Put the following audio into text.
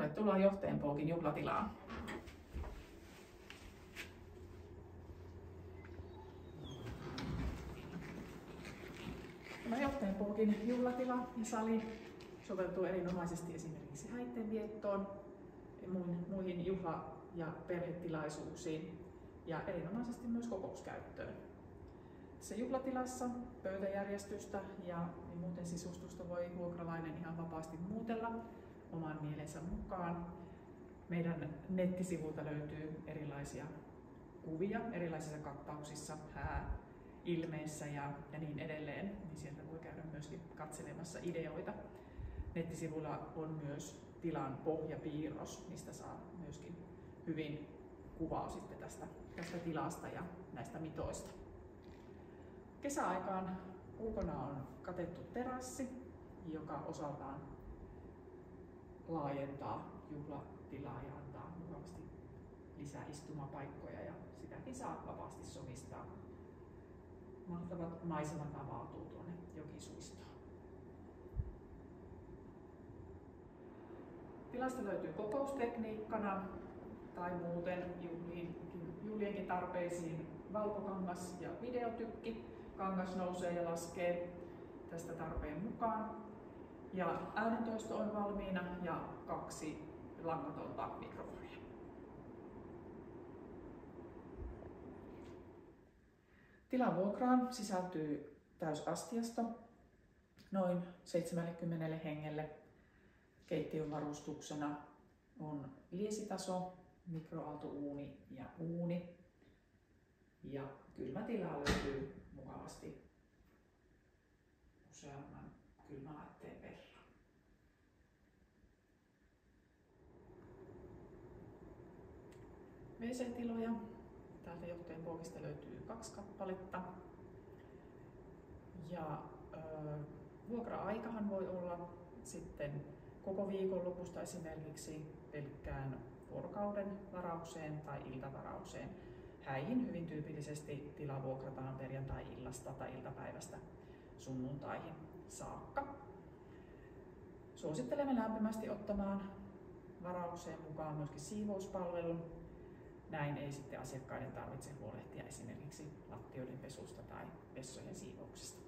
Tervetuloa Johtajanpookin juhlatilaan. Tämä Johtajanpookin juhlatila ja sali soveltuu erinomaisesti esimerkiksi häitteenviettoon, muihin juhla- ja perhetilaisuuksiin ja erinomaisesti myös kokouskäyttöön. Tässä juhlatilassa pöytäjärjestystä ja muuten sisustusta voi vuokralainen ihan vapaasti muutella oman mielensä mukaan. Meidän nettisivuilta löytyy erilaisia kuvia erilaisissa kattauksissa, ilmeissä ja niin edelleen. Niin sieltä voi käydä myöskin katselemassa ideoita. Nettisivuilla on myös tilan pohjapiirros, mistä saa myöskin hyvin kuvaa sitten tästä tilasta ja näistä mitoista. Kesäaikaan ulkona on katettu terassi, joka osaltaan laajentaa juhlatilaa ja antaa mukavasti lisää istumapaikkoja ja sitäkin saa vapaasti sovistaa. Mahtavat maisemat avautuu tuonne Jokisuistoon. Tilasta löytyy kokoustekniikkana tai muuten juhlienkin tarpeisiin valkokangas ja videotykki. Kangas nousee ja laskee tästä tarpeen mukaan. Ja äänentoisto on valmiina ja 2 langatonta mikrofonia. Tilan vuokraan sisältyy täysastiasto noin 70 hengelle. Keittiön varustuksena on liesitaso, mikroaaltouuni ja uuni. Ja kylmätilaa löytyy mukavasti useamman kylmälaitteen verran. WC-tiloja. Täältä Johtajanpookista löytyy 2 kappaletta. Ja vuokra-aikahan voi olla sitten koko viikonlopusta esimerkiksi pelkkään vuorokauden varaukseen tai iltavaraukseen. Häihin hyvin tyypillisesti tila vuokrataan perjantai-illasta tai iltapäivästä sunnuntaihin saakka. Suosittelemme lämpimästi ottamaan varaukseen mukaan myöskin siivouspalvelun. Näin ei sitten asiakkaiden tarvitse huolehtia esimerkiksi lattioiden pesusta tai vessojen siivouksesta.